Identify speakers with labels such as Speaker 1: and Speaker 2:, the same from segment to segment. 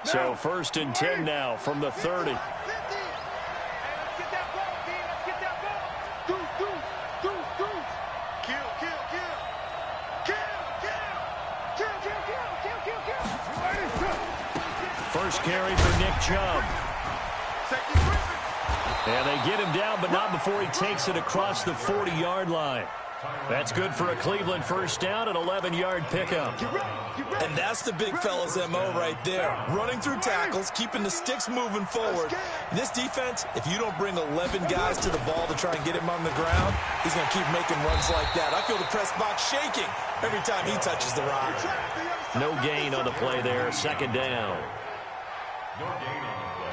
Speaker 1: So 1st and 10 now from the 30. First carry for Nick Chubb. And they get him down, but not before he takes it across the 40-yard line. That's good for a Cleveland first down, an 11-yard pickup.
Speaker 2: And that's the big fella's MO right there. Running through tackles, keeping the sticks moving forward. In this defense, if you don't bring 11 guys to the ball to try and get him on the ground, he's going to keep making runs like that. I feel the press box shaking every time he touches the rock.
Speaker 1: No gain on the play there, 2nd down.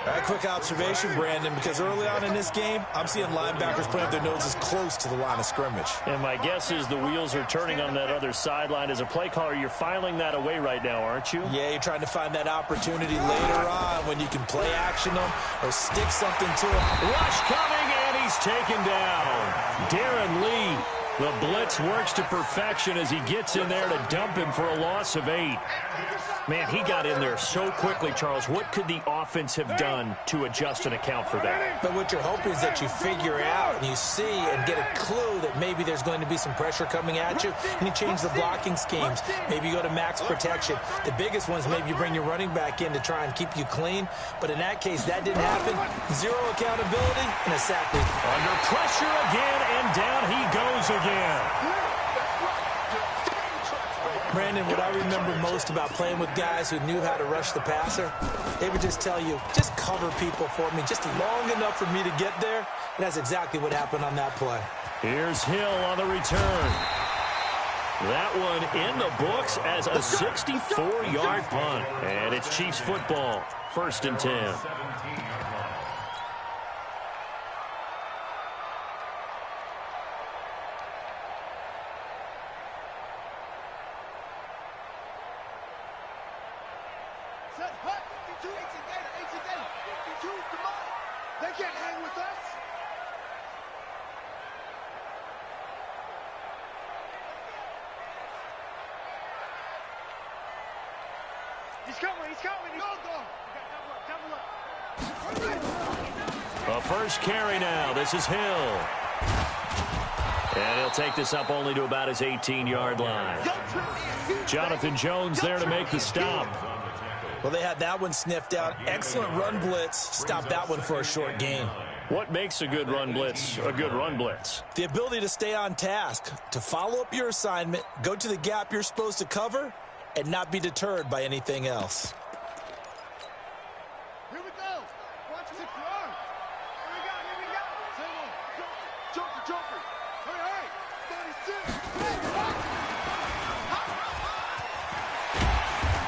Speaker 2: A quick observation, Brandon, because early on in this game, I'm seeing linebackers putting up their noses close to the line of scrimmage.
Speaker 1: And my guess is the wheels are turning on that other sideline. As a play caller, you're filing that away right now, aren't you?
Speaker 2: Yeah, you're trying to find that opportunity later on when you can play action them or stick something to them.
Speaker 1: Rush coming, and he's taken down. Darren Lee. The blitz works to perfection as he gets in there to dump him for a loss of 8. Man, he got in there so quickly, Charles. What could the offense have done to adjust and account for that?
Speaker 2: But what you're hoping is that you figure out and you see and get a clue that maybe there's going to be some pressure coming at you, and you change the blocking schemes. Maybe you go to max protection. The biggest one is maybe you bring your running back in to try and keep you clean. But in that case, that didn't happen. 0 accountability and a sack.
Speaker 1: Under pressure again, and down he goes again.
Speaker 2: Brandon, what I remember most about playing with guys who knew how to rush the passer, they would just tell you, just cover people for me, just long enough for me to get there. And that's exactly what happened on that play.
Speaker 1: Here's Hill on the return. That one in the books as a 64-yard punt. And it's Chiefs football, 1st and 10. A first carry now. This is Hill. And he'll take this up only to about his 18-yard line. Jonathan Jones there to make the stop.
Speaker 2: Well, they had that one sniffed out. Excellent run blitz. Stopped that one for a short gain.
Speaker 1: What makes a good run blitz a good run blitz?
Speaker 2: The ability to stay on task, to follow up your assignment, go to the gap you're supposed to cover, and not be deterred by anything else.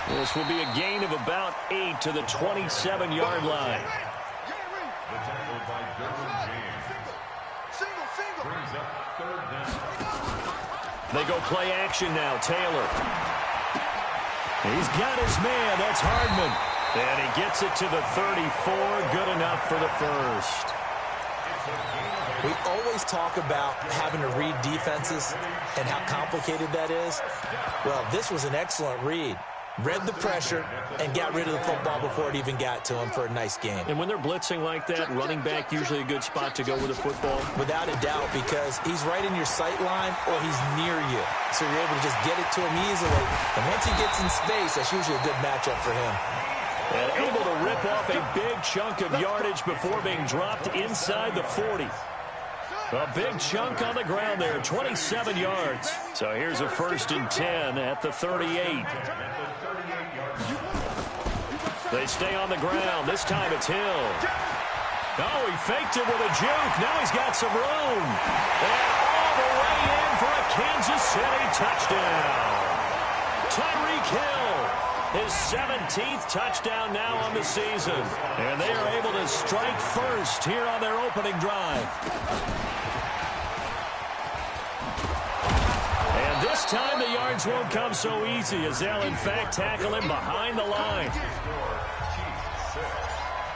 Speaker 1: This will be a gain of about 8 to the 27-yard line. They go play action now. Taylor. He's got his man. That's Hardman. And he gets it to the 34. Good enough for the first.
Speaker 2: We always talk about having to read defenses and how complicated that is. Well, this was an excellent read. Read the pressure and got rid of the football before it even got to him for a nice game.
Speaker 1: And when they're blitzing like that, running back usually a good spot to go with the football?
Speaker 2: Without a doubt, because he's right in your sight line or he's near you. So you're able to just get it to him easily. And once he gets in space, that's usually a good matchup for him.
Speaker 1: And able to rip off a big chunk of yardage before being dropped inside the 40. A big chunk on the ground there, 27 yards. So here's a 1st and 10 at the 38. They stay on the ground. This time it's Hill. Oh, he faked it with a juke. Now he's got some room. And all the way in for a Kansas City touchdown. Tyreek Hill, his 17th touchdown now on the season. And they are able to strike first here on their opening drive. And this time the yards won't come so easy as they'll in fact tackle him behind the line.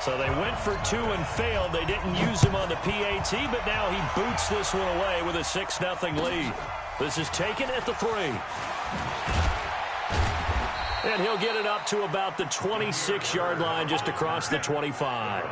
Speaker 1: So they went for 2 and failed. They didn't use him on the PAT, but now he boots this one away with a 6-0 lead. This is taken at the 3. And he'll get it up to about the 26-yard line, just across the 25.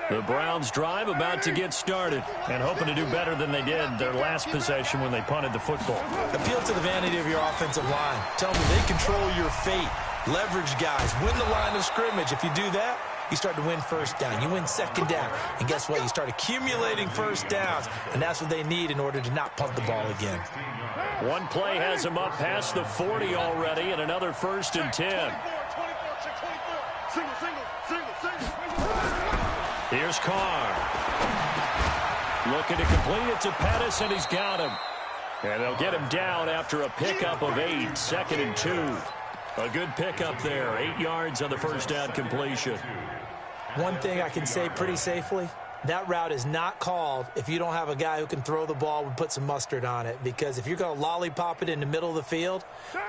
Speaker 1: The Browns drive about to get started and hoping to do better than they did their last possession when they punted the football.
Speaker 2: Appeal to the vanity of your offensive line. Tell them they control your fate. Leverage guys. Win the line of scrimmage. If you do that, you start to win first down. You win second down. And guess what? You start accumulating first downs. And that's what they need in order to not punt the ball again.
Speaker 1: One play has them up past the 40 already, and another 1st and 10. Here's Carr. Looking to complete it to Pettis, and he's got him. And they'll get him down after a pickup of 8, 2nd and 2. A good pickup there, 8 yards on the first down completion.
Speaker 2: One thing I can say pretty safely, that route is not called if you don't have a guy who can throw the ball and put some mustard on it. Because if you're going to lollipop it in the middle of the field,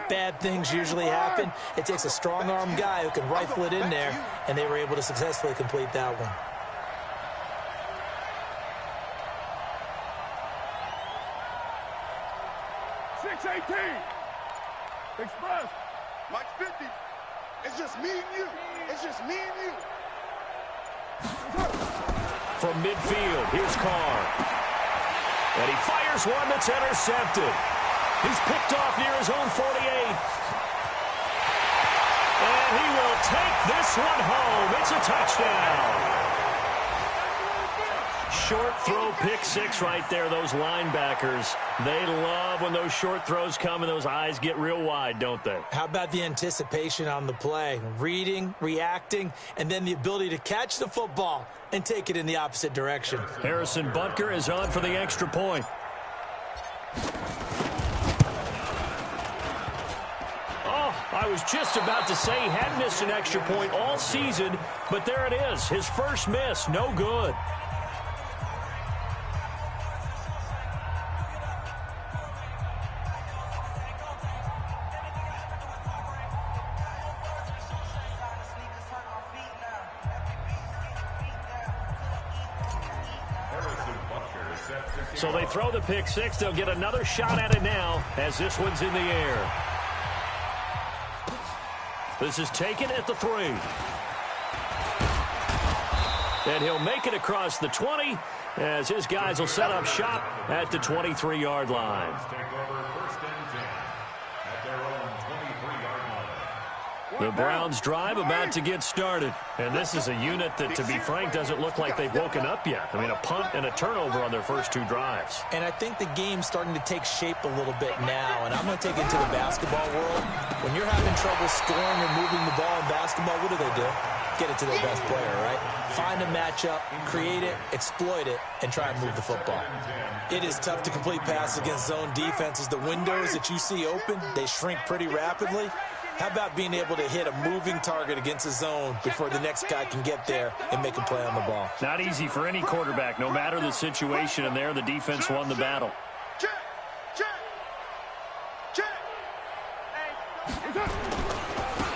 Speaker 2: bad things usually happen. It takes a strong-arm guy who can rifle it in there, and they were able to successfully complete that one.
Speaker 3: 6-18. Express. Mike 50. It's just me and you. It's just me and you.
Speaker 1: From midfield, here's Carr. And he fires one that's intercepted. He's picked off near his own 48. And he will take this one home. It's a touchdown. Short throw, pick 6 right there. Those linebackers, they love when those short throws come and those eyes get real wide, don't they?
Speaker 2: How about the anticipation on the play? Reading, reacting, and then the ability to catch the football and take it in the opposite direction.
Speaker 1: Harrison Butker is on for the extra point. Oh, I was just about to say he hadn't missed an extra point all season, but there it is. His first miss, no good. So they throw the pick 6. They'll get another shot at it now as this one's in the air. This is taken at the 3. And he'll make it across the 20 as his guys will set up shop at the 23-yard line. The Browns drive about to get started. And this is a unit that, to be frank, doesn't look like they've woken up yet. I mean, a punt and a turnover on their first 2 drives.
Speaker 2: And I think the game's starting to take shape a little bit now. And I'm going to take it to the basketball world. When you're having trouble scoring or moving the ball in basketball, what do? Get it to their best player, right? Find a matchup, create it, exploit it, and try and move the football. It is tough to complete passes against zone defenses. The windows that you see open, they shrink pretty rapidly. How about being able to hit a moving target against a zone before the next guy can get there and make a play on the ball?
Speaker 1: Not easy for any quarterback, no matter the situation, and there the defense won the battle.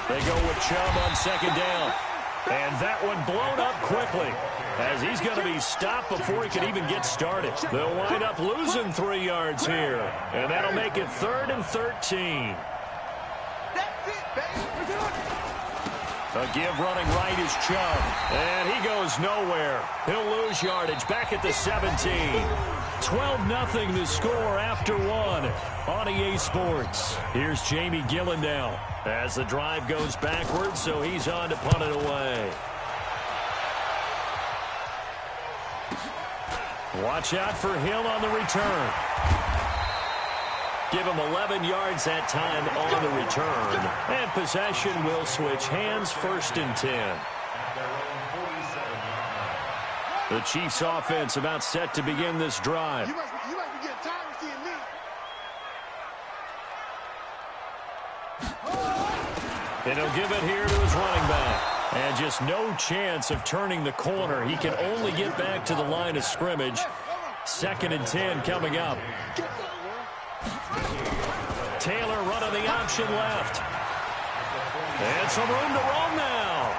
Speaker 1: They go with Chubb on second down. And that one blown up quickly as he's going to be stopped before he can even get started. They'll wind up losing 3 yards here. And that'll make it 3rd and 13. A give running right is Chubb. And he goes nowhere. He'll lose yardage back at the 17. 12-0 the score after 1 on EA Sports. Here's Jamie Gillen now as the drive goes backwards, so he's on to punt it away. Watch out for Hill on the return. Give him 11 yards that time on the return. And possession will switch hands, 1st and 10. The Chiefs offense about set to begin this drive.
Speaker 3: You must be getting tired of seeing me.
Speaker 1: And he'll give it here to his running back. And just no chance of turning the corner. He can only get back to the line of scrimmage. 2nd and 10 coming up. Taylor running the option left. And some room to roam now.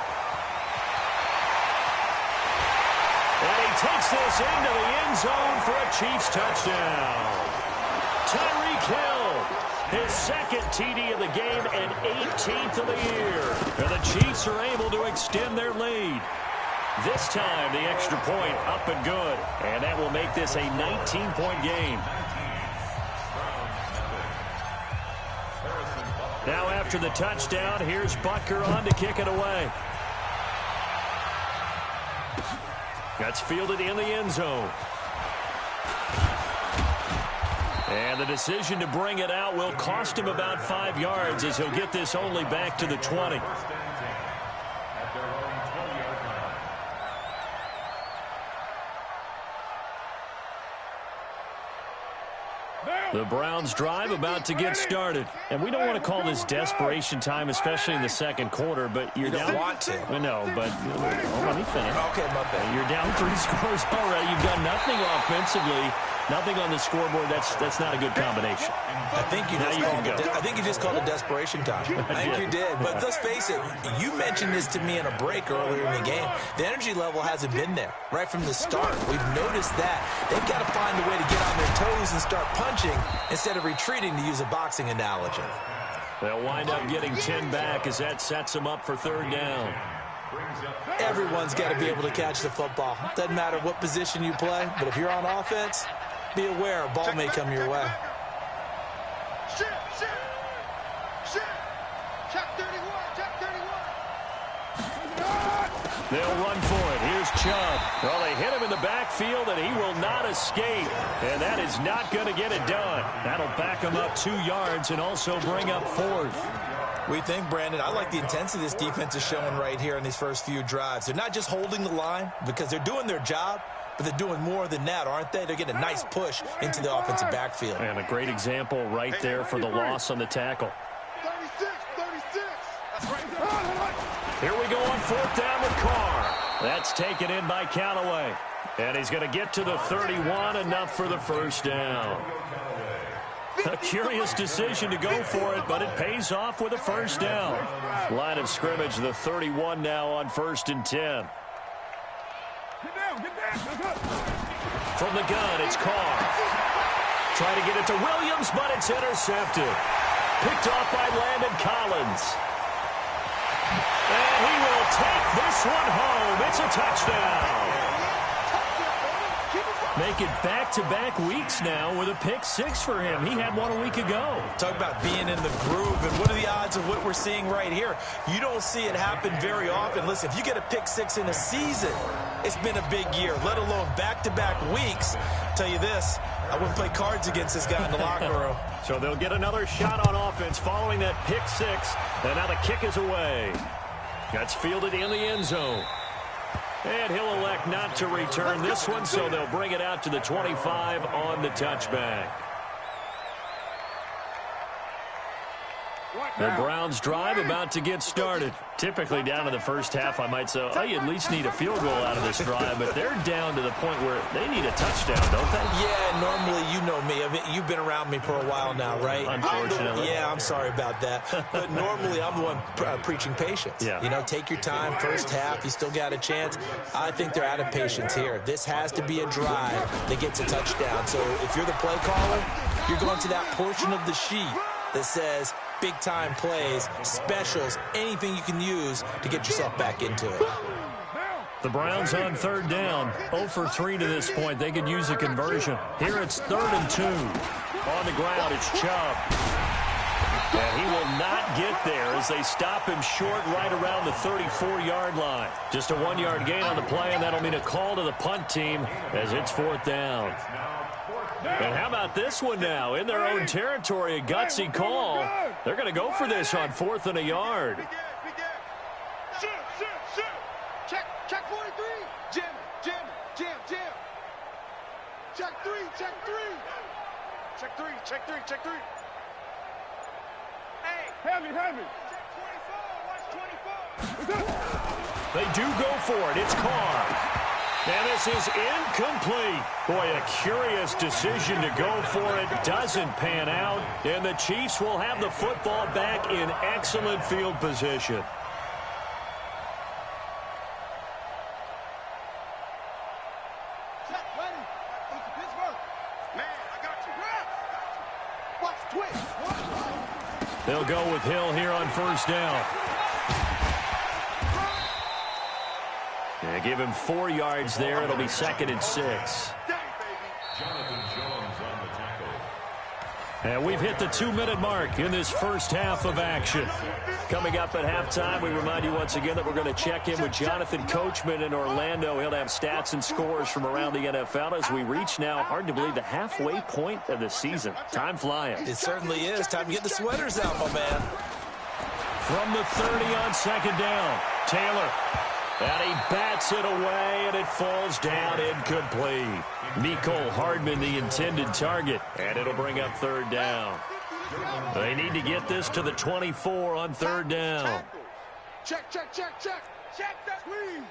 Speaker 1: takes this into the end zone for a Chiefs touchdown. Tyreek Hill, his second TD of the game and 18th of the year. And the Chiefs are able to extend their lead. This time, the extra point up and good. And that will make this a 19-point game. Now after the touchdown, here's Butker on to kick it away. That's fielded in the end zone. And the decision to bring it out will cost him about 5 yards as he'll get this only back to the 20. The Browns drive about to get started. And we don't want to call this desperation time, especially in the second quarter, but you're down.
Speaker 2: You don't want to.
Speaker 1: I know, but let me finish.
Speaker 2: Okay, my bad.
Speaker 1: You're down 3 scores already. You've done nothing offensively, nothing on the scoreboard. That's not a good combination.
Speaker 2: I think you just called it desperation time. I think you did. But let's face it, you mentioned this to me in a break earlier in the game. The energy level hasn't been there right from the start. We've noticed that. They've got to find a way to get on their toes and start punching instead of retreating, to use a boxing analogy.
Speaker 1: They'll wind up getting 10 back as that sets them up for third down.
Speaker 2: Everyone's got to be able to catch the football. Doesn't matter what position you play, but if you're on offense, be aware a ball may come your way.
Speaker 1: They'll run for it. Here's Chubb. Well, they hit him in the backfield, and he will not escape. And that is not going to get it done. That'll back him up 2 yards and also bring up 4th.
Speaker 2: We think, Brandon, I like the intensity this defense is showing right here in these first few drives. They're not just holding the line because they're doing their job, but they're doing more than that, aren't they? They're getting a nice push into the offensive backfield.
Speaker 1: And a great example right there for the loss on the tackle.
Speaker 3: 36.
Speaker 1: Here we go on 4th down with Carr. That's taken in by Callaway. And he's going to get to the 31, enough for the first down. A curious decision to go for it, but it pays off with a first down. Line of scrimmage, the 31 now on 1st and 10.
Speaker 3: Get down.
Speaker 1: From the gun, it's Carr. Trying to get it to Williams, but it's intercepted. Picked off by Landon Collins. And he will take this one home. It's a touchdown. Make it back-to-back weeks now with a pick-6 for him. He had one a week ago.
Speaker 2: Talk about being in the groove, and what are the odds of what we're seeing right here? You don't see it happen very often. Listen, if you get a pick-6 in a season, it's been a big year, let alone back-to-back weeks. I'll tell you this, I wouldn't play cards against this guy in the locker room.
Speaker 1: So they'll get another shot on offense following that pick-6, and now the kick is away. That's fielded in the end zone. And he'll elect not to return this one, so they'll bring it out to the 25 on the touchback. The Browns drive about to get started. Typically down to the first half, I might say, oh, you at least need a field goal out of this drive, but they're down to the point where they need a touchdown, don't they?
Speaker 2: Yeah, normally, you know me. I mean, you've been around me for a while now, right?
Speaker 1: Unfortunately.
Speaker 2: I'm sorry about that. But normally, I'm the one preaching patience.
Speaker 1: Yeah.
Speaker 2: You know, take your time. First half, you still got a chance. I think they're out of patience here. This has to be a drive that gets a touchdown. So if you're the play caller, you're going to that portion of the sheet that says big-time plays, specials, anything you can use to get yourself back into it.
Speaker 1: The Browns on 3rd down. 0 for 3 to this point. They could use a conversion. Here it's 3rd and 2. On the ground, it's Chubb. And he will not get there as they stop him short right around the 34-yard line. Just a 1-yard gain on the play, and that'll mean a call to the punt team as it's 4th down. And how about this one now? In their own territory, a gutsy call. They're going to go for this on 4th and a yard.
Speaker 3: Shoot. Check 43. Jim. Check 3. Check 3. Hey. Have me. Check 24. Watch 24.
Speaker 1: They do go for it. It's Carr. And this is incomplete. Boy, a curious decision to go for it. Doesn't pan out. And the Chiefs will have the football back in excellent field position. They'll go with Hill here on first down. They give him 4 yards there. It'll be 2nd and 6. And we've hit the 2-minute mark in this first half of action. Coming up at halftime, we remind you once again that we're going to check in with Jonathan Coachman in Orlando. He'll have stats and scores from around the NFL as we reach now, hard to believe, the halfway point of the season. Time flying.
Speaker 2: It certainly is. Time to get the sweaters out, my man.
Speaker 1: From the 30 on 2nd down, Taylor. And he bats it away, and it falls down incomplete. Mecole Hardman, the intended target, and it'll bring up 3rd down. They need to get this to the 24 on 3rd down.
Speaker 3: Check, check, check, check. Check that, please.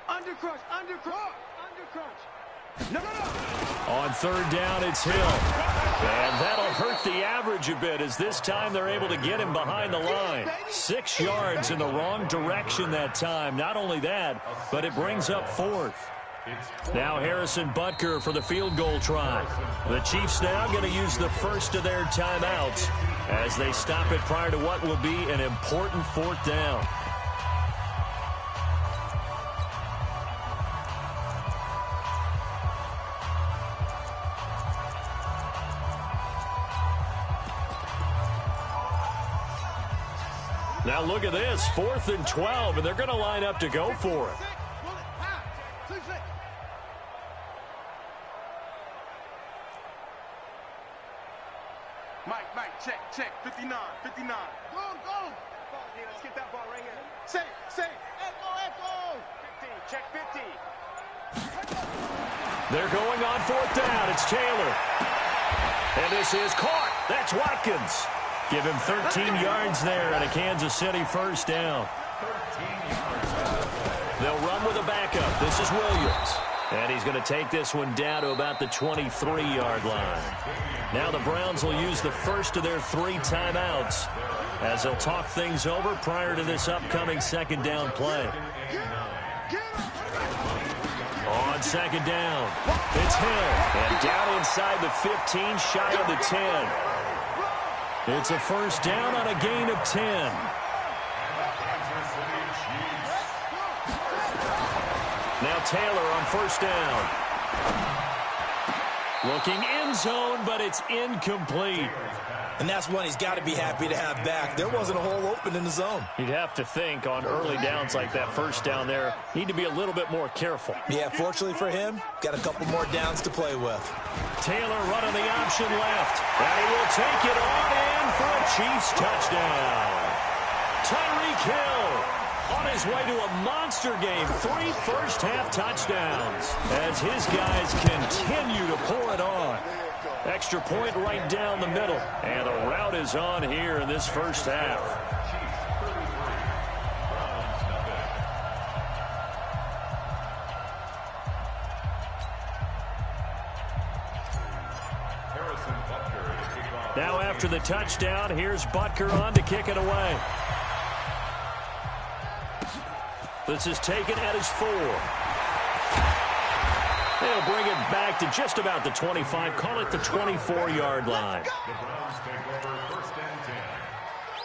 Speaker 3: Undercrunch, undercrunch, undercrunch. No.
Speaker 1: On 3rd down, it's Hill. And that'll hurt the average a bit as this time they're able to get him behind the line. 6 yards in the wrong direction that time. Not only that, but it brings up 4th. Now Harrison Butker for the field goal try. The Chiefs now going to use the first of their timeouts as they stop it prior to what will be an important 4th down. Now look at this, 4th and 12, and they're going to line up to go for it.
Speaker 3: Mike, check, 59. Go. Let's get that ball right here. Say, echo. 15, check 50.
Speaker 1: They're going on 4th down. It's Taylor. And this is caught. That's Watkins. Give him 13 yards there and a Kansas City first down. They'll run with a backup. This is Williams. And he's going to take this one down to about the 23-yard line. Now the Browns will use the first of their 3 timeouts as they'll talk things over prior to this upcoming 2nd down play. On 2nd down, it's Hill. And down inside the 15, shy of the 10. It's a first down on a gain of 10. Now Taylor on first down. Looking end zone, but it's incomplete.
Speaker 2: And that's one he's got to be happy to have back. There wasn't a hole open in the zone.
Speaker 1: You'd have to think on early downs like that first down there, need to be a little bit more careful.
Speaker 2: Yeah, fortunately for him, got a couple more downs to play with.
Speaker 1: Taylor running the option left. And he will take it on in for a Chiefs touchdown. Tyreek Hill on his way to a monster game. 3 first-half touchdowns as his guys continue to pour it on. Extra point right down the middle. And the route is on here in this first half. Now after the touchdown, here's Butker on to kick it away. This is taken at his 4. They'll bring it back to just about the 25. Call it the 24-yard line.
Speaker 4: The Browns take over 1st and 10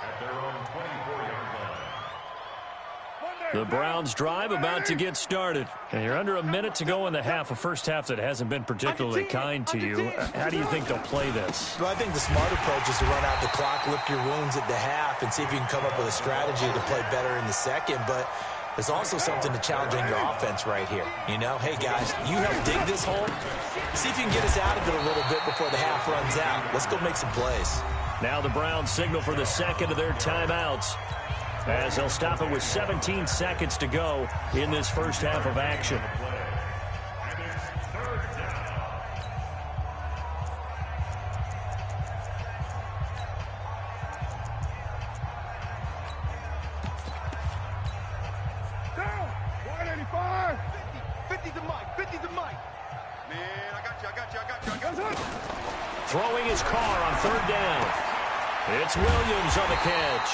Speaker 4: at their own 24-yard line.
Speaker 1: The Browns drive about to get started. And you're under a minute to go in the half, a first half that hasn't been particularly kind to you. How do you think they'll play this?
Speaker 2: Well, I think the smart approach is to run out the clock, lick your wounds at the half, and see if you can come up with a strategy to play better in the second. But there's also something to challenging your offense right here. You know, hey, guys, you help dig this hole. See if you can get us out of it a little bit before the half runs out. Let's go make some plays.
Speaker 1: Now the Browns signal for the second of their timeouts as they'll stop it with 17 seconds to go in this first half of action. Throwing his car on 3rd down. It's Williams on the catch.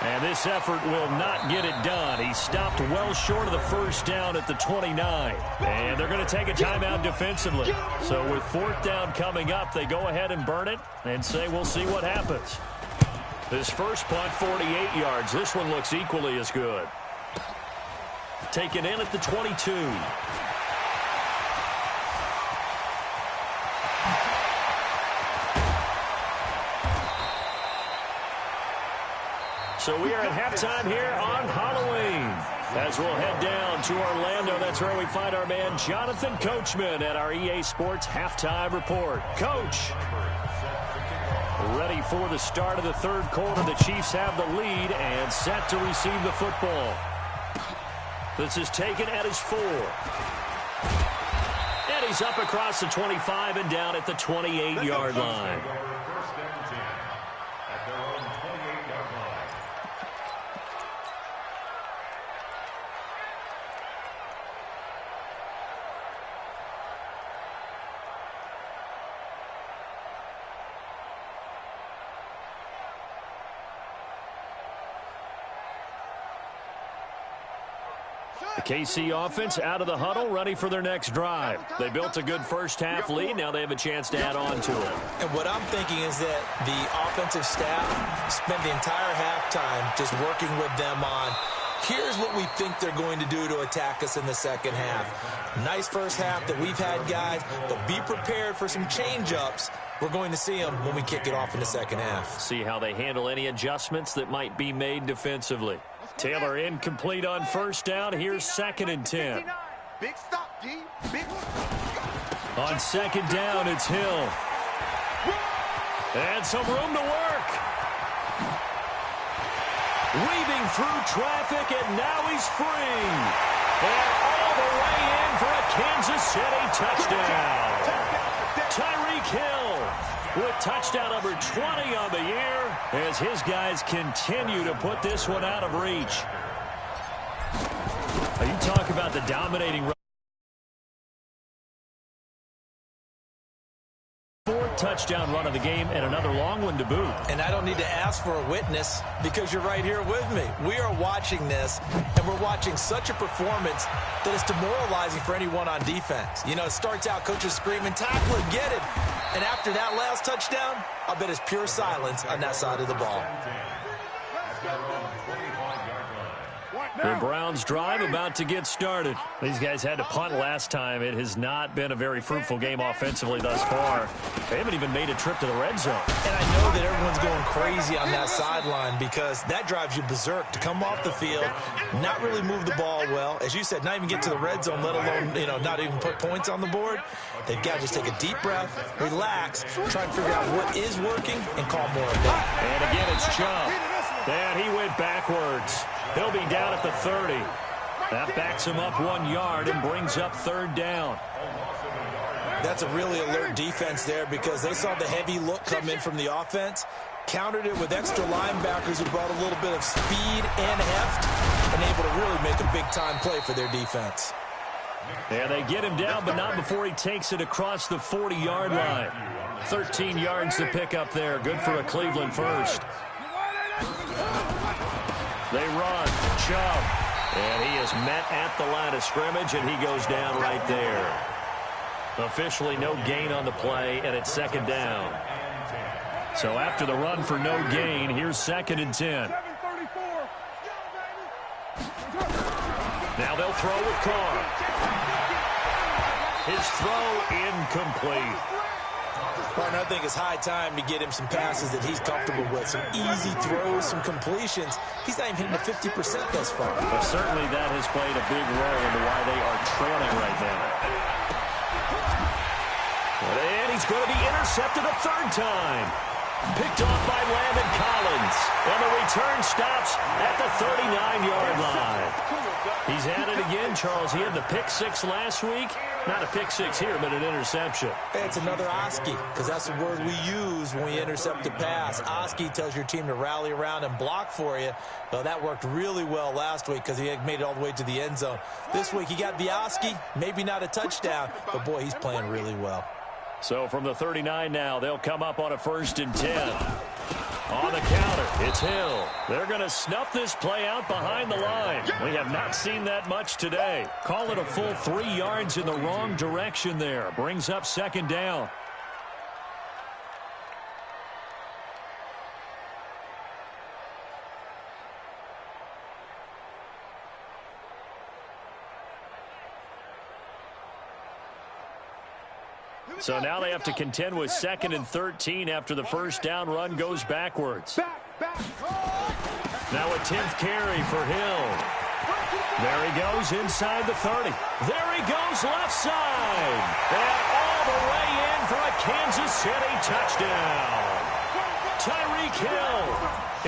Speaker 1: And this effort will not get it done. He stopped well short of the first down at the 29. And they're going to take a timeout defensively. So with fourth down coming up, they go ahead and burn it and say we'll see what happens. This first punt, 48 yards. This one looks equally as good. Taken in at the 22. So we are at halftime here on Halloween. As we'll head down to Orlando, that's where we find our man Jonathan Coachman at our EA Sports Halftime Report. Coach, ready for the start of the third quarter. The Chiefs have the lead and set to receive the football. This is taken at his 4. And he's up across the 25 and down at the 28-yard line. The KC offense out of the huddle, ready for their next drive. They built a good first-half lead. Now they have a chance to add on to it.
Speaker 2: And what I'm thinking is that the offensive staff spent the entire halftime just working with them on, here's what we think they're going to do to attack us in the second half. Nice first half that we've had, guys, but be prepared for some change-ups. We're going to see them when we kick it off in the second half.
Speaker 1: See how they handle any adjustments that might be made defensively. Taylor incomplete on first down. Here's 2nd and 10.
Speaker 3: Big stop, D. Big.
Speaker 1: On second down, it's Hill. And some room to work. Weaving through traffic, and now he's free. And all the way in for a Kansas City touchdown. Tyreek Hill with touchdown number 20 on the year as his guys continue to put this one out of reach. You talk about the dominating run. Fourth touchdown run of the game and another long one to boot.
Speaker 2: And I don't need to ask for a witness because you're right here with me. We are watching this, and we're watching such a performance that is demoralizing for anyone on defense. You know, it starts out coaches screaming, tackle it, get it. And after that last touchdown, I'll bet it's pure silence on that side of the ball.
Speaker 1: The Browns drive about to get started. These guys had to punt last time. It has not been a very fruitful game offensively thus far. They haven't even made a trip to the red zone.
Speaker 2: And I know that everyone's going crazy on that sideline because that drives you berserk to come off the field, not really move the ball well. As you said, not even get to the red zone, let alone, you know, not even put points on the board. They've got to just take a deep breath, relax, try and figure out what is working, and call more of that.
Speaker 1: And again, it's Chubb. And he went backwards. He'll be down at the 30. That backs him up 1 yard and brings up third down.
Speaker 2: That's a really alert defense there because they saw the heavy look come in from the offense, countered it with extra linebackers who brought a little bit of speed and heft, and able to really make a big-time play for their defense.
Speaker 1: And they get him down, but not before he takes it across the 40-yard line. 13 yards to pick up there. Good for a Cleveland first. They run. Chubb. And he is met at the line of scrimmage, and he goes down right there. Officially no gain on the play, and it's second down. So after the run for no gain, here's 2nd and 10. Now they'll throw with Carr. His throw incomplete.
Speaker 2: Partner, I think it's high time to get him some passes that he's comfortable with. Some easy throws, some completions. He's not even hitting the 50% thus far.
Speaker 1: But certainly that has played a big role into why they are trailing right now. And he's going to be intercepted a third time. Picked off by Landon Collins. And the return stops at the 39-yard line. He's at it again, Charles. He had the pick six last week. Not a pick six here, but an interception.
Speaker 2: Hey, it's another Oski, because that's the word we use when we intercept a pass. Oski tells your team to rally around and block for you. Well, that worked really well last week because he had made it all the way to the end zone. This week he got the Oski, maybe not a touchdown, but boy, he's playing really well.
Speaker 1: So from the 39 now, they'll come up on a 1st and 10. On the counter, it's Hill. They're going to snuff this play out behind the line. We have not seen that much today. Call it a full 3 yards in the wrong direction there. Brings up second down. So now they have to contend with 2nd and 13 after the first down run goes backwards. Now a 10th carry for Hill. There he goes inside the 30. There he goes left side. And all the way in for a Kansas City touchdown. Tyreek Hill,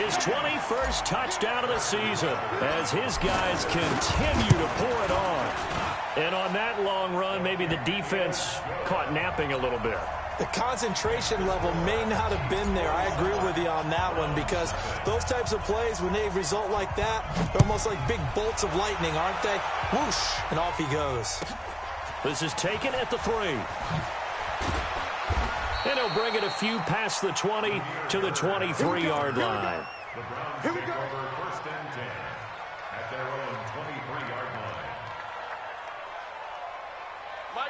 Speaker 1: his 21st touchdown of the season as his guys continue to pour it on. And on that long run, maybe the defense caught napping a little bit.
Speaker 2: The concentration level may not have been there. I agree with you on that one because those types of plays, when they result like that, they're almost like big bolts of lightning, aren't they? Whoosh, and off he goes.
Speaker 1: This is taken at the 3. And he'll bring it a few past the 20 to the 23-yard line.
Speaker 4: The Browns take over 1st and 10 at their own 23-yard line.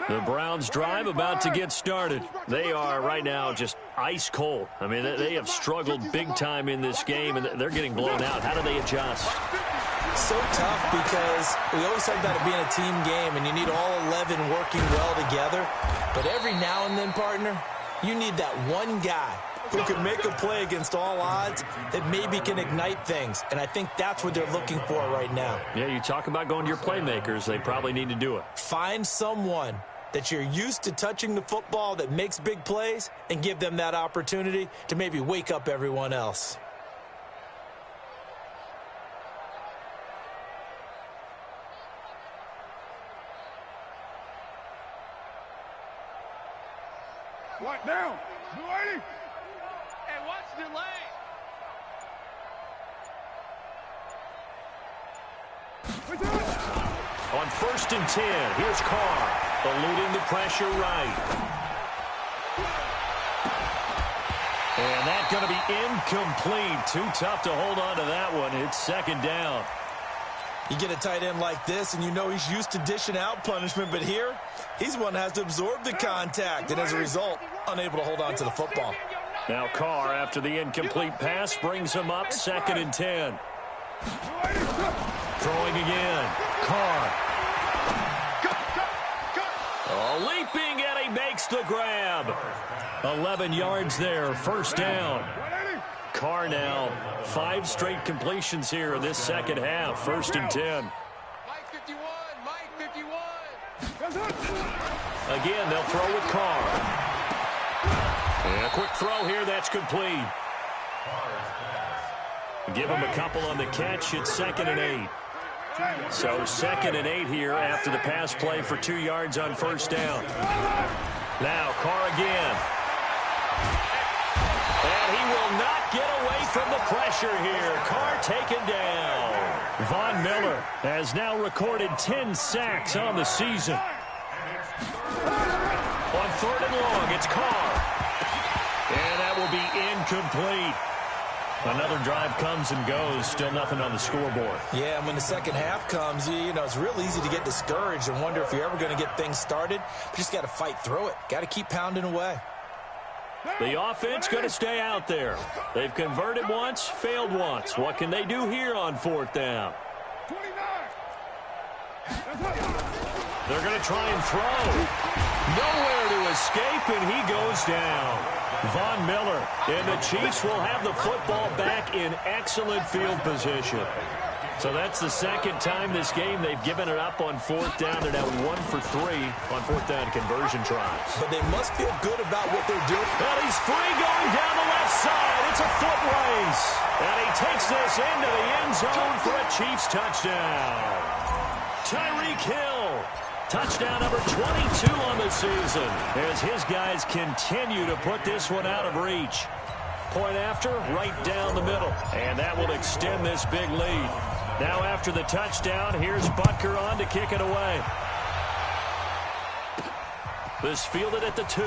Speaker 1: The Browns drive about to get started. They are right now just ice cold. I mean, they have struggled big time in this game, and they're getting blown out. How do they adjust?
Speaker 2: So tough because we always talk about it being a team game, and you need all 11 working well together. But every now and then, partner, you need that one guy who can make a play against all odds that maybe can ignite things. And I think that's what they're looking for right now.
Speaker 1: Yeah, you talk about going to your playmakers. They probably need to do it.
Speaker 2: Find someone that you're used to touching the football that makes big plays and give them that opportunity to maybe wake up everyone else.
Speaker 3: What now? Hey, watch the lane.
Speaker 1: On 1st and 10, here's Carr, eluding the pressure right. And that's going to be incomplete. Too tough to hold on to that one. It's 2nd down.
Speaker 2: You get a tight end like this, and you know he's used to dishing out punishment, but here, he's one that has to absorb the contact, and as a result, unable to hold on to the football.
Speaker 1: Now Carr, after the incomplete pass, brings him up 2nd and 10. Throwing again. Carr. Oh, leaping, and he makes the grab. 11 yards there, 1st down. Carr now, 5 straight completions here in this second half, 1st and 10.
Speaker 3: Mike 51, Mike 51.
Speaker 1: Again, they'll throw with Carr. And a quick throw here, that's complete. Give him a couple on the catch. It's 2nd and 8. So 2nd and 8 here after the pass play for 2 yards on 1st down. Now Carr again. And he will not get away from the pressure here. Carr taken down. Von Miller has now recorded 10 sacks on the season. On 3rd and long, it's Carr. And that will be incomplete. Another drive comes and goes. Still nothing on the scoreboard.
Speaker 2: Yeah, and when the second half comes, you know, it's real easy to get discouraged and wonder if you're ever going to get things started. You just got to fight through it. Got to keep pounding away.
Speaker 1: The offense going to stay out there. They've converted once, failed once. What can they do here on 4th down? They're going to try and throw. Nowhere to escape, and he goes down. Von Miller, and the Chiefs will have the football back in excellent field position. So that's the 2nd time this game they've given it up on 4th down. They're now 1 for 3 on 4th down conversion tries.
Speaker 2: But they must feel good about what they're doing.
Speaker 1: And he's free going down the left side. It's a foot race. And he takes this into the end zone for a Chiefs touchdown. Tyreek Hill. Touchdown number 22 on the season as his guys continue to put this one out of reach. Point after, right down the middle. And that will extend this big lead. Now after the touchdown, here's Butker on to kick it away. This fielded at the 2.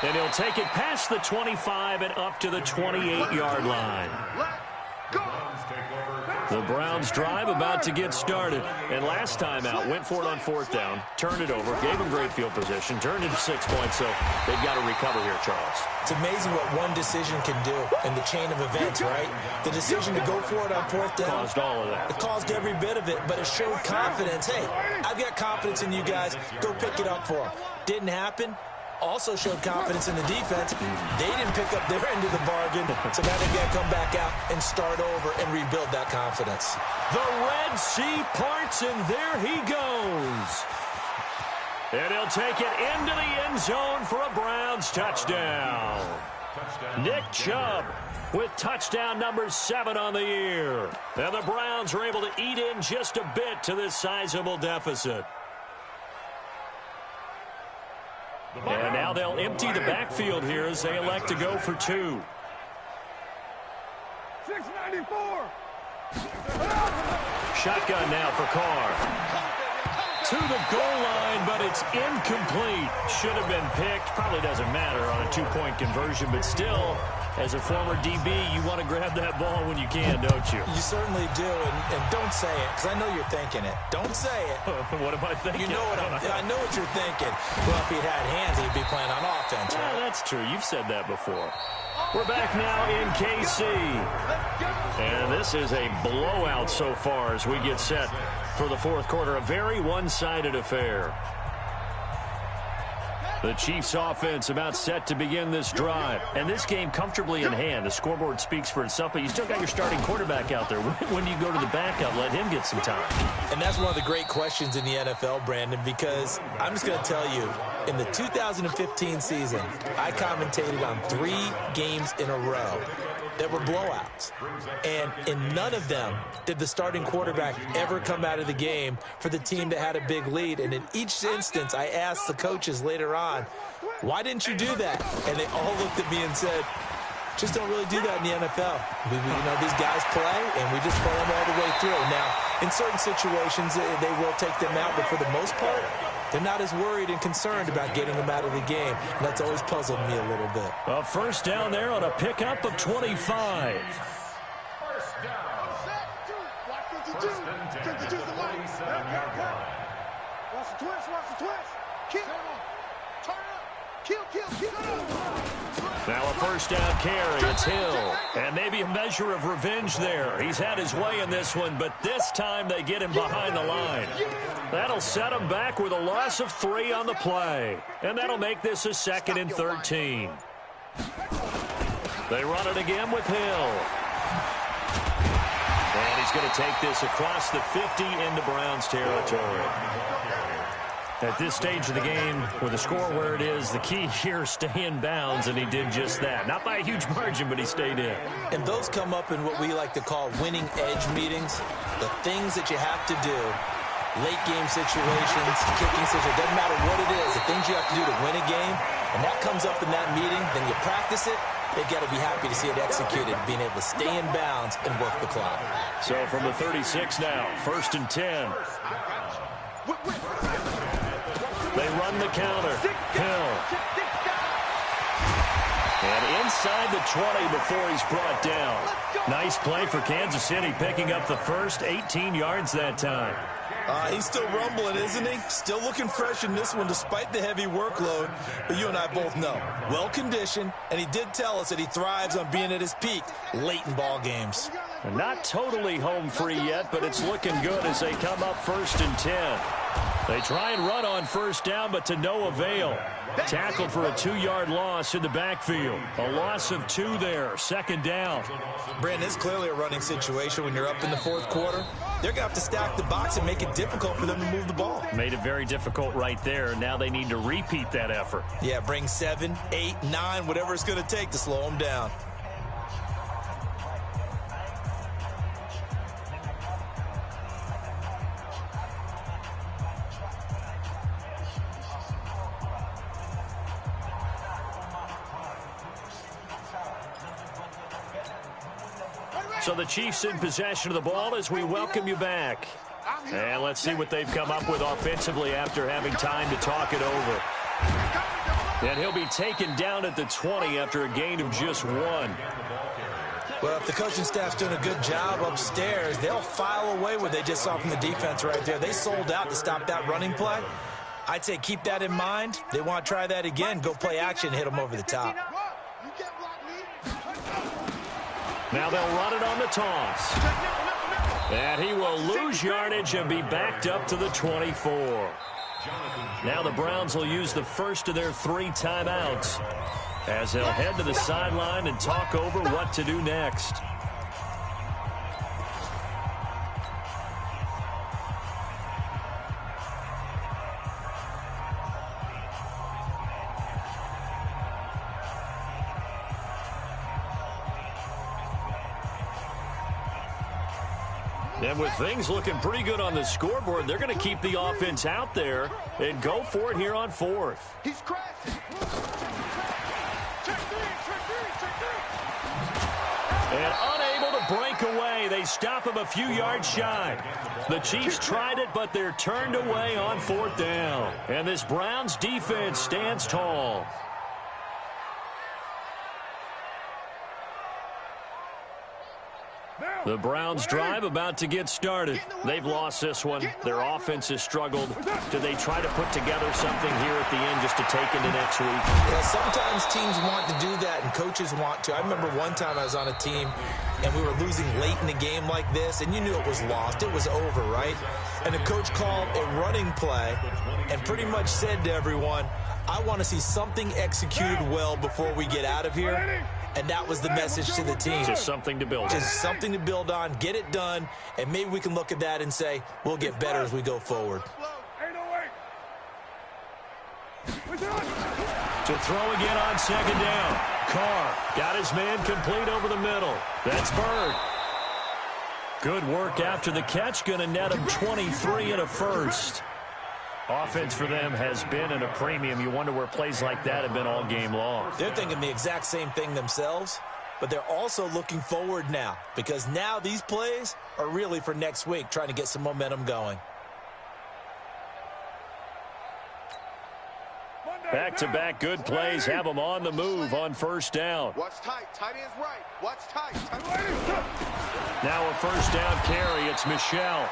Speaker 1: And he'll take it past the 25 and up to the 28-yard line. The Browns drive about to get started. And last time out, went for it on 4th down, turned it over, gave them great field position, turned into 6 points, so they've got to recover here, Charles.
Speaker 2: It's amazing what one decision can do in the chain of events, right? The decision to go for it on 4th down.
Speaker 1: Caused all of that.
Speaker 2: It caused every bit of it, but it showed confidence. Hey, I've got confidence in you guys. Go pick it up for them. Didn't happen. Also showed confidence in the defense. They didn't pick up their end of the bargain, so now they've got to come back out and start over and rebuild that confidence.
Speaker 1: The Red Sea parts, and there he goes. And he'll take it into the end zone for a Browns touchdown. Nick Chubb with touchdown number 7 on the year. And the Browns are able to eat in just a bit to this sizable deficit. And now they'll empty the backfield here as they elect to go for 2.
Speaker 3: 694.
Speaker 1: Shotgun now for Carr. To the goal line, but it's incomplete. Should have been picked. Probably doesn't matter on a 2-point conversion, but still, as a former DB, you want to grab that ball when you can, don't you?
Speaker 2: You certainly do, and don't say it, because I know you're thinking it. Don't say it.
Speaker 1: What am I thinking?
Speaker 2: You know what I know what you're thinking. Well, if he'd had hands, he'd be playing on offense.
Speaker 1: Yeah, that's true. You've said that before. We're back now in KC. And this is a blowout so far as we get set for the 4th quarter. A very one-sided affair. The Chiefs offense about set to begin this drive. And this game comfortably in hand. The scoreboard speaks for itself, but you still got your starting quarterback out there. When do you go to the backup? Let him get some time.
Speaker 2: And that's one of the great questions in the NFL, Brandon, because I'm just going to tell you, in the 2015 season, I commentated on 3 games in a row that were blowouts. And in none of them did the starting quarterback ever come out of the game for the team that had a big lead. And in each instance, I asked the coaches later on, why didn't you do that? And they all looked at me and said, just don't really do that in the NFL. You know, these guys play, and we just play them all the way through. Now, in certain situations, they will take them out, but for the most part, they're not as worried and concerned about getting them out of the game. And that's always puzzled me a little bit.
Speaker 1: A first down there on a pickup of 25.
Speaker 4: First down. First and 10 at the 47-yard line.
Speaker 3: Watch the twist, watch the twist. Kill. Turn up. Kill.
Speaker 1: Now a first down carry. It's Hill. And maybe a measure of revenge there. He's had his way in this one, but this time they get him behind the line. That'll set him back with a loss of 3 on the play. And that'll make this a 2nd and 13. They run it again with Hill. And he's going to take this across the 50 into Browns territory. At this stage of the game, with the score where it is, the key here, stay in bounds, and he did just that. Not by a huge margin, but he stayed in.
Speaker 2: And those come up in what we like to call winning edge meetings. The things that you have to do, late game situations, kicking situations, doesn't matter what it is, the things you have to do to win a game, and that comes up in that meeting, then you practice it, they've got to be happy to see it executed, being able to stay in bounds and work the clock.
Speaker 1: So from the 36 now, 1st and 10. They run the counter. Hill. And inside the 20 before he's brought down. Nice play for Kansas City, picking up the first 18 yards that time.
Speaker 2: He's still rumbling, isn't he? Still looking fresh in this one despite the heavy workload. But you and I both know, well-conditioned, and he did tell us that he thrives on being at his peak late in ball games.
Speaker 1: And not totally home free yet, but it's looking good as they come up 1st and 10. They try and run on first down, but to no avail. Tackled for a 2-yard loss in the backfield. A loss of 2 there, 2nd down.
Speaker 2: Brandon, it's clearly a running situation when you're up in the 4th quarter. They're going to have to stack the box and make it difficult for them to move the ball.
Speaker 1: Made it very difficult right there. Now they need to repeat that effort.
Speaker 2: Yeah, bring 7, 8, 9, whatever it's going to take to slow them down.
Speaker 1: So the Chiefs in possession of the ball as we welcome you back. And let's see what they've come up with offensively after having time to talk it over. And he'll be taken down at the 20 after a gain of just 1.
Speaker 2: Well, if the coaching staff's doing a good job upstairs, they'll file away what they just saw from the defense right there. They sold out to stop that running play. I'd say keep that in mind. They want to try that again. Go play action, hit them over the top.
Speaker 1: Now they'll run it on the toss. And he will lose yardage and be backed up to the 24. Now the Browns will use the first of their 3 timeouts as they'll head to the sideline and talk over what to do next. And with things looking pretty good on the scoreboard, they're going to keep the offense out there and go for it here on 4th.
Speaker 3: He's crashing.
Speaker 1: And unable to break away. They stop him a few yards shy. The Chiefs tried it, but they're turned away on 4th down. And this Browns defense stands tall. The Browns drive about to get started. They've lost this one. Their offense has struggled. Do they try to put together something here at the end just to take into next week?
Speaker 2: Yeah, sometimes teams want to do that and coaches want to. I remember one time I was on a team and we were losing late in the game like this, and you knew it was lost. It was over, right? And the coach called a running play and pretty much said to everyone, I want to see something executed well before we get out of here. And that was the message to the team.
Speaker 1: Just something to build on.
Speaker 2: Just something to build on, get it done, and maybe we can look at that and say, we'll get better as we go forward.
Speaker 1: To throw again on 2nd down. Carr got his man complete over the middle. That's Bird. Good work after the catch. Going to net him 23 and a first. Offense for them has been at a premium. You wonder where plays like that have been all game long.
Speaker 2: They're thinking the exact same thing themselves, but they're also looking forward now because now these plays are really for next week, trying to get some momentum going.
Speaker 1: Back-to-back good plays have them on the move on 1st down.
Speaker 3: Watch tight. Tight end's right. Watch tight.
Speaker 1: Now a 1st down carry. It's Michel.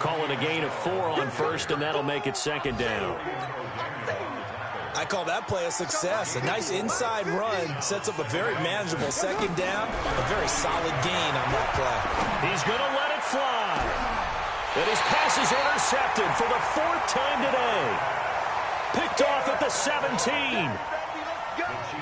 Speaker 1: Call it a gain of 4 on 1st, and that'll make it 2nd down.
Speaker 2: I call that play a success. A nice inside run sets up a very manageable 2nd down. A very solid gain on that play.
Speaker 1: He's going to let it fly. And his pass is intercepted for the 4th time today. Picked off at the 17.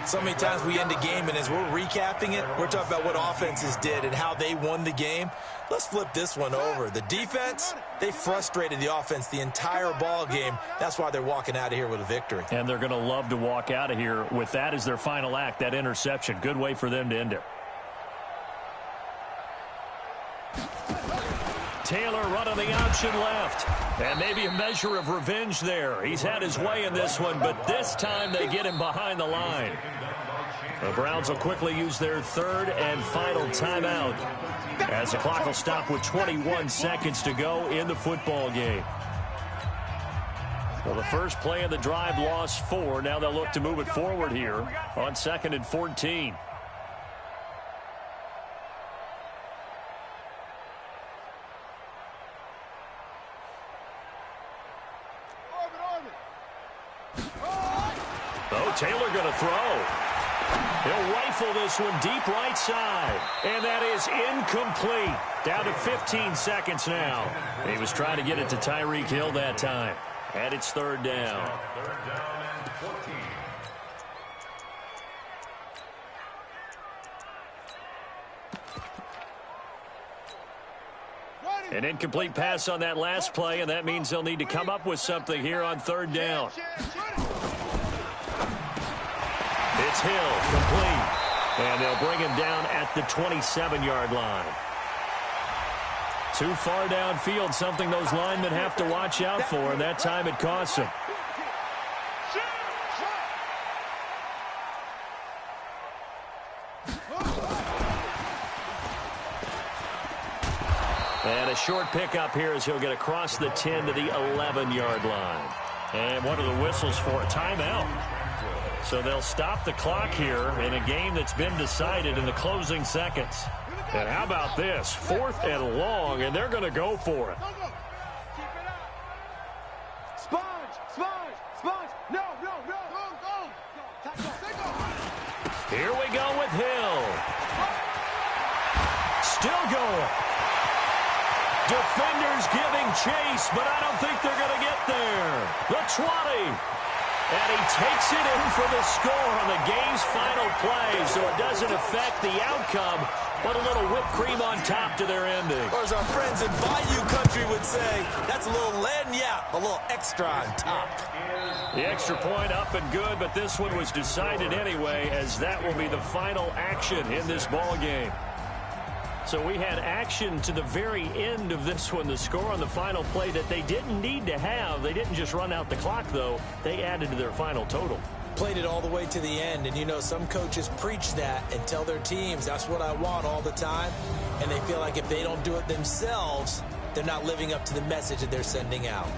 Speaker 2: So many times we end a game, and as we're recapping it, we're talking about what offenses did and how they won the game. Let's flip this one over. The defense, they frustrated the offense the entire ball game. That's why they're walking out of here with a victory.
Speaker 1: And they're going to love to walk out of here with that as their final act, that interception. Good way for them to end it. Taylor running the option left. And maybe a measure of revenge there. He's had his way in this one, but this time they get him behind the line. The Browns will quickly use their 3rd and final timeout as the clock will stop with 21 seconds to go in the football game. Well, the first play of the drive lost 4. Now they'll look to move it forward here on 2nd and 14. Oh, Taylor going to throw. He'll rifle this one deep right side. And that is incomplete. Down to 15 seconds now. He was trying to get it to Tyreek Hill that time. And it's 3rd down.
Speaker 4: 3rd down and 14.
Speaker 1: An incomplete pass on that last play, and that means they'll need to come up with something here on 3rd down. It's Hill, complete. And they'll bring him down at the 27-yard line. Too far downfield, something those linemen have to watch out for, and that time it costs them. And a short pickup here as he'll get across the 10 to the 11-yard line. And what are the whistles for? A timeout. So they'll stop the clock here in a game that's been decided in the closing seconds. And how about this? 4th and long, and they're going to go for it. Here we go with Hill. Still going. Defenders giving chase, but I don't think they're going to get there. The 20. And he takes it in for the score on the game's final play, so it doesn't affect the outcome, but a little whipped cream on top to their ending.
Speaker 2: Or as our friends in Bayou Country would say, that's a little lagniappe, a little extra on top.
Speaker 1: The extra point up and good, but this one was decided anyway, as that will be the final action in this ball game. So we had action to the very end of this one, the score on the final play that they didn't need to have. They didn't just run out the clock, though. They added to their final total.
Speaker 2: Played it all the way to the end, and you know some coaches preach that and tell their teams, that's what I want all the time, and they feel like if they don't do it themselves, they're not living up to the message that they're sending out.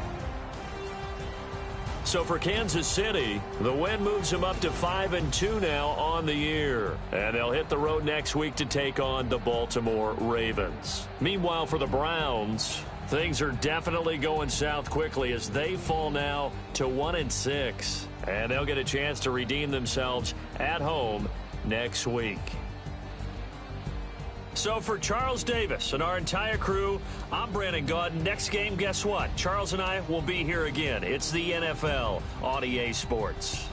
Speaker 1: So for Kansas City, the win moves them up to 5-2 now on the year. And they'll hit the road next week to take on the Baltimore Ravens. Meanwhile, for the Browns, things are definitely going south quickly as they fall now to 1-6. And they'll get a chance to redeem themselves at home next week. So for Charles Davis and our entire crew, I'm Brandon Gaudin. Next game, guess what? Charles and I will be here again. It's the NFL on EA Sports.